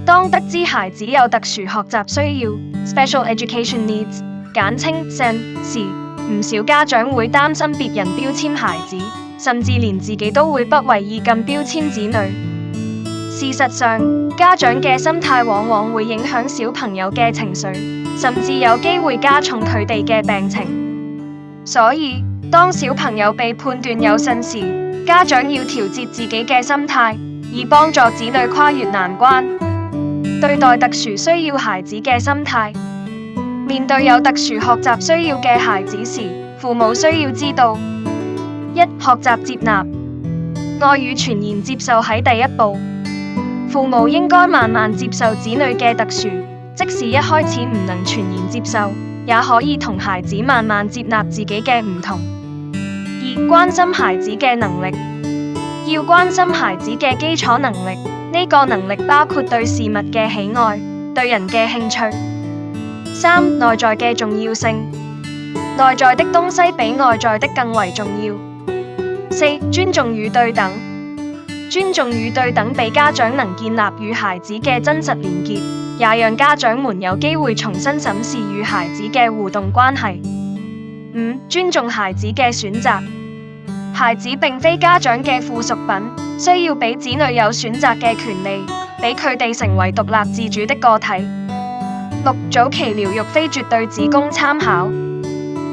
當得知孩子有特殊學習需要 （Special Education Needs），簡稱 SEN 時，唔少家長會擔心別人標籤孩子，甚至連自己都會不為意咁標籤子女。事實上，家長嘅心態往往會影響小朋友嘅情緒，甚至有機會加重佢哋嘅病情。所以，當小朋友被判斷有SEN時，家長要調節自己嘅心態，以幫助子女跨越難關。對待特殊需要孩子嘅心態。面對有特殊學習需要嘅孩子時，父母需要知道：一、學習接納，愛與全然接受喺第一步。父母應該慢慢接受子女嘅特殊，即使一開始唔能全然接受，也可以同孩子慢慢接納自己嘅唔同。二、關心孩子嘅能力，要關心孩子嘅基礎能力，呢個能力包括對事物嘅喜愛、對人嘅興趣。三、內在嘅重要性，內在的東西比外在的更為重要。四、尊重與對等，尊重與對等俾家長能建立與孩子嘅真實連結，也讓家長們有機會重新審視與孩子嘅互動關係。五、尊重孩子嘅選擇，孩子並非家長嘅附屬品，需要俾子女有選擇嘅權利，俾佢哋成為獨立自主的個體。六、早期療育非絕對只供參考，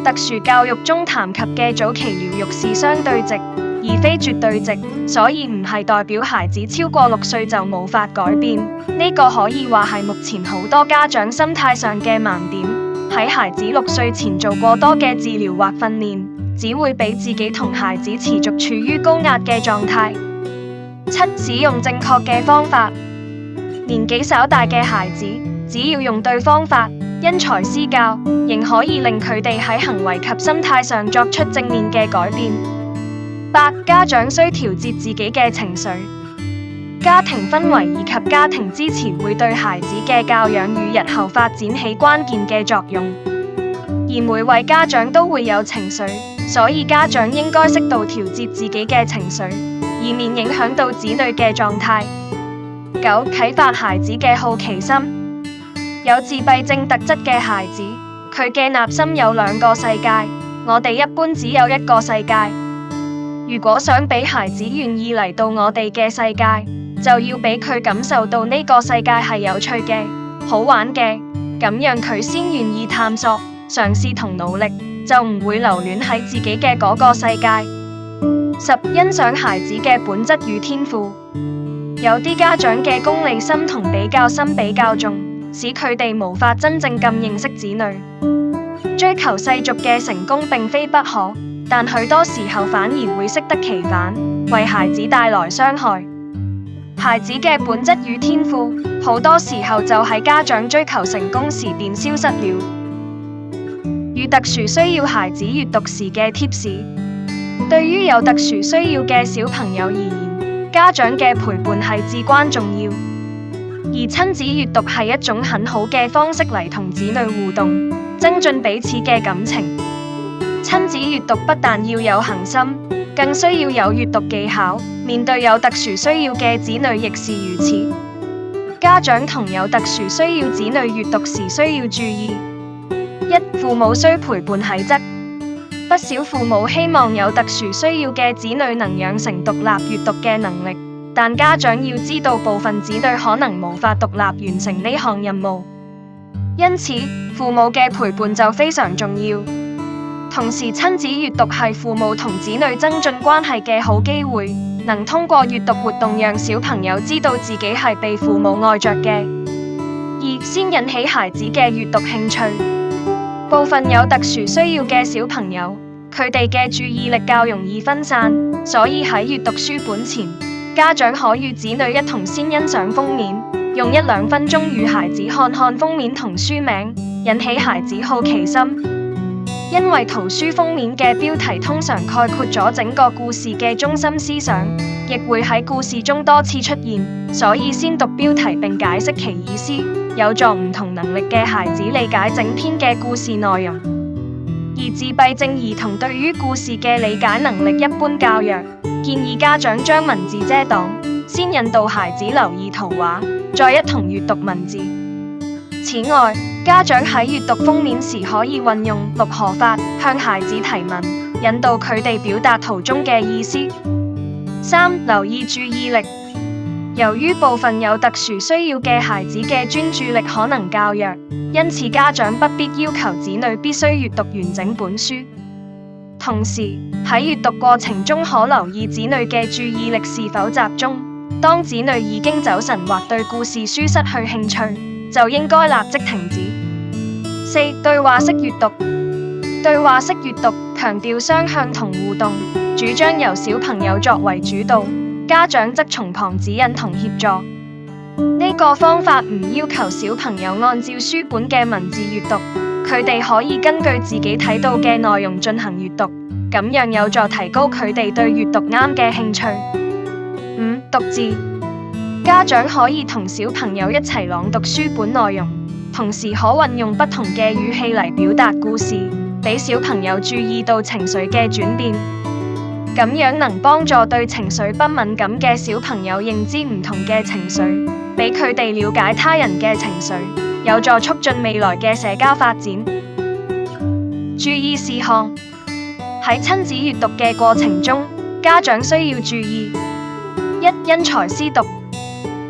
特殊教育中談及嘅早期療育是相對值，而非絕對值，所以唔係代表孩子超過6歲就無法改變。呢個可以話係目前好多家長心態上嘅盲點。喺孩子6歲前做過多嘅治療或訓練，只會俾自己同孩子持續處於高壓嘅狀態。七、使用正確嘅方法，年紀稍大嘅孩子，只要用對方法，因材施教，仍可以令佢哋喺行為及心態上作出正面嘅改變。八、家長需調節自己嘅情緒，家庭氛圍以及家庭支持會對孩子嘅教養與日後發展起關鍵嘅作用。而每位家長都會有情緒，所以家長應該適度調節自己嘅情緒，以免影響到子女嘅狀態。九、啟發孩子嘅好奇心。有自閉症特質嘅孩子，佢嘅內心有2個世界，我哋一般只有1個世界。如果想俾孩子願意嚟到我哋嘅世界，就要俾佢感受到呢個世界係有趣嘅、好玩嘅，咁讓佢先願意探索、嘗試同努力，就唔會留戀喺自己嘅嗰個世界。10、欣賞孩子嘅本質與天賦。有啲家長嘅功利心同比較心比較重，使佢哋無法真正咁認識子女。追求世俗嘅成功並非不可，但許多時候反而會適得其反，為孩子帶來傷害。孩子嘅本質與天賦，好多時候就喺家長追求成功時便消失了。與特殊需要孩子閱讀時嘅貼士，對於有特殊需要嘅小朋友而言，家長嘅陪伴係至關重要。而親子閱讀係一種很好嘅方式嚟同子女互動，增進彼此嘅感情。親子閱讀不但要有恒心，更需要有閱讀技巧。面對有特殊需要嘅子女亦是如此。家長同有特殊需要子女閱讀時需要注意：一、父母需陪伴體質。不少父母希望有特殊需要嘅子女能養成獨立閱讀嘅能力，但家長要知道部分子女可能無法獨立完成呢項任務，因此父母嘅陪伴就非常重要。同時，親子閱讀係父母同子女增進關係嘅好機會，能通過閱讀活動讓小朋友知道自己係被父母愛着嘅。二、先引起孩子嘅閱讀興趣。部分有特殊需要嘅小朋友，佢哋嘅注意力較容易分散，所以喺閱讀書本前，家長可與子女一同先欣賞封面，用1-2分鐘與孩子看看封面同書名，引起孩子好奇心。因為圖書封面嘅標題通常概括咗整個故事嘅中心思想，亦會喺故事中多次出現，所以先讀標題並解釋其意思，有助唔同能力嘅孩子理解整篇嘅故事內容。而自閉症兒童對於故事嘅理解能力一般較弱，建議家長將文字遮擋，先引導孩子留意圖畫，再一同閱讀文字。此外，家長喺閱讀封面時可以運用六何法向孩子提問，引導佢哋表達圖中嘅意思。3. 留意注意力。由於部分有特殊需要嘅孩子嘅專注力可能較弱，因此家長不必要求子女必須閱讀完整本書。同時，喺閱讀過程中可留意子女嘅注意力是否集中。當子女已經走神或對故事書失去興趣，就應該立即停止。4. 對話式閱讀。對話式閱讀強調雙向同互動，主張由小朋友作為主導，家長則從旁指引同協助。呢個方法唔要求小朋友按照書本嘅文字閱讀，佢哋可以根據自己睇到嘅內容進行閱讀，咁樣有助提高佢哋對閱讀啱嘅興趣。5. 讀字。家長可以同小朋友一齊朗讀書本內容，同時可運用不同嘅語氣嚟表達故事，俾小朋友注意到情緒嘅轉變。咁樣能幫助對情緒不敏感嘅小朋友認知唔同嘅情緒，俾佢哋了解他人嘅情緒，有助促進未來嘅社交發展。注意事項。喺親子閱讀嘅過程中，家長需要注意： 1. 因材施讀。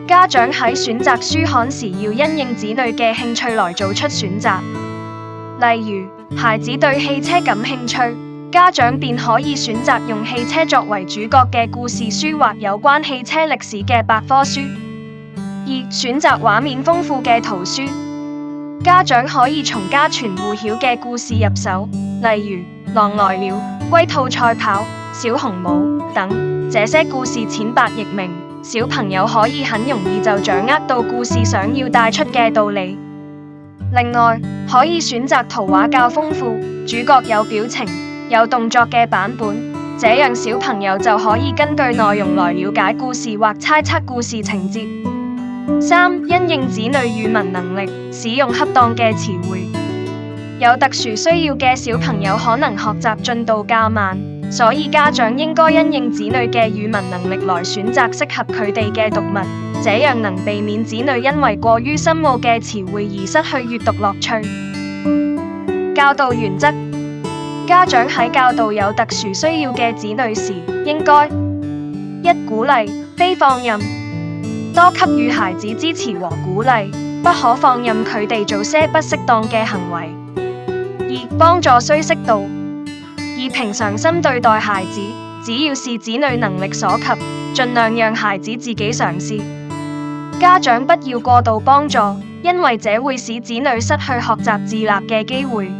家長喺選擇書刊時要因應子女嘅興趣來做出選擇。例如，孩子對汽車感興趣，家長便可以選擇用汽車作為主角嘅故事書或有關汽車歷史嘅百科書。 2. 選擇畫面豐富嘅圖書。家長可以從家傳戶曉嘅故事入手，例如《狼來了》、《龜兔賽跑》、《小紅帽》等。這些故事淺白易明，小朋友可以很容易就掌握到故事想要帶出嘅道理。另外，可以選擇圖畫較豐富、主角有表情、有動作嘅版本，這樣小朋友就可以根據內容來了解故事或猜測故事情節。 3. 因應子女語文能力，使用恰當嘅詞彙。有特殊需要嘅小朋友可能學習進度較慢，所以家長應該因應子女嘅語文能力來選擇適合佢哋嘅讀物，這樣能避免子女因為過於深奧嘅詞彙而失去閱讀樂趣。教導原則。家長喺教導有特殊需要嘅子女時，應該： 1. 鼓勵，非放任，多給予孩子支持和鼓勵，不可放任佢哋做些不適當嘅行為。 2. 幫助需適度，以平常心對待孩子，只要是子女能力所及，盡量讓孩子自己嘗試。家長不要過度幫助，因為這會使子女失去學習自立嘅機會。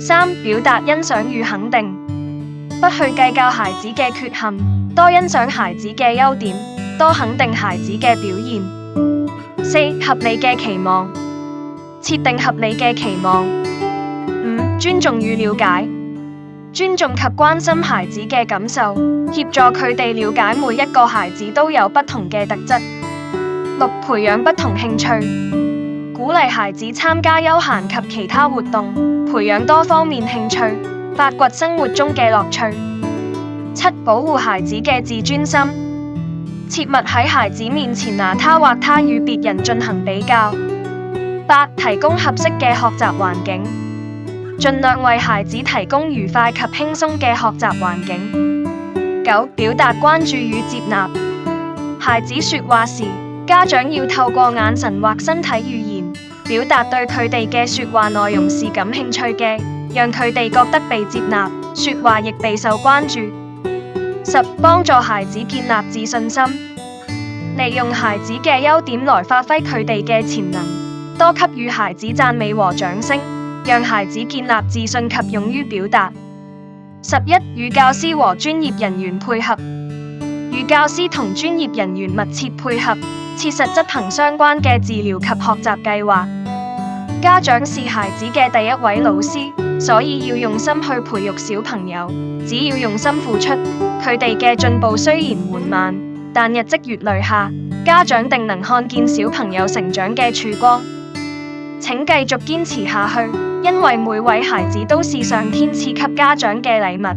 3. 表達欣賞與肯定，不去計較孩子嘅缺陷，多欣賞孩子嘅優點，多肯定孩子嘅表現。 4. 合理嘅期望，設定合理嘅期望。 5. 尊重與了解，尊重及關心孩子嘅感受，協助佢哋了解每一個孩子都有不同嘅特質。 6. 培養不同興趣，鼓勵孩子參加休閒及其他活動，培養多方面興趣，發掘生活中嘅樂趣。 7. 保護孩子嘅自尊心，切勿喺孩子面前拿他或她與別人進行比較。 8. 提供合適嘅學習環境，盡量為孩子提供愉快及輕鬆嘅學習環境。 9. 表達關注與接納，孩子說話時，家長要透過眼神或身體語言，表達對佢哋嘅說話內容是感興趣嘅，讓佢哋覺得被接納，說話亦備受關注。 10. 幫助孩子建立自信心，利用孩子嘅優點來發揮佢哋嘅潛能，多給予孩子讚美和掌聲，讓孩子建立自信及勇於表達。 11. 與教師和專業人員配合，與教師同專業人員密切配合，切實執行相關嘅治療及學習計劃。家長是孩子嘅第一位老師，所以要用心去培育小朋友。只要用心付出，佢哋嘅進步雖然緩慢，但日積月累下，家長定能看見小朋友成長嘅曙光。請繼續堅持下去，因為每位孩子都是上天賜給家長嘅禮物。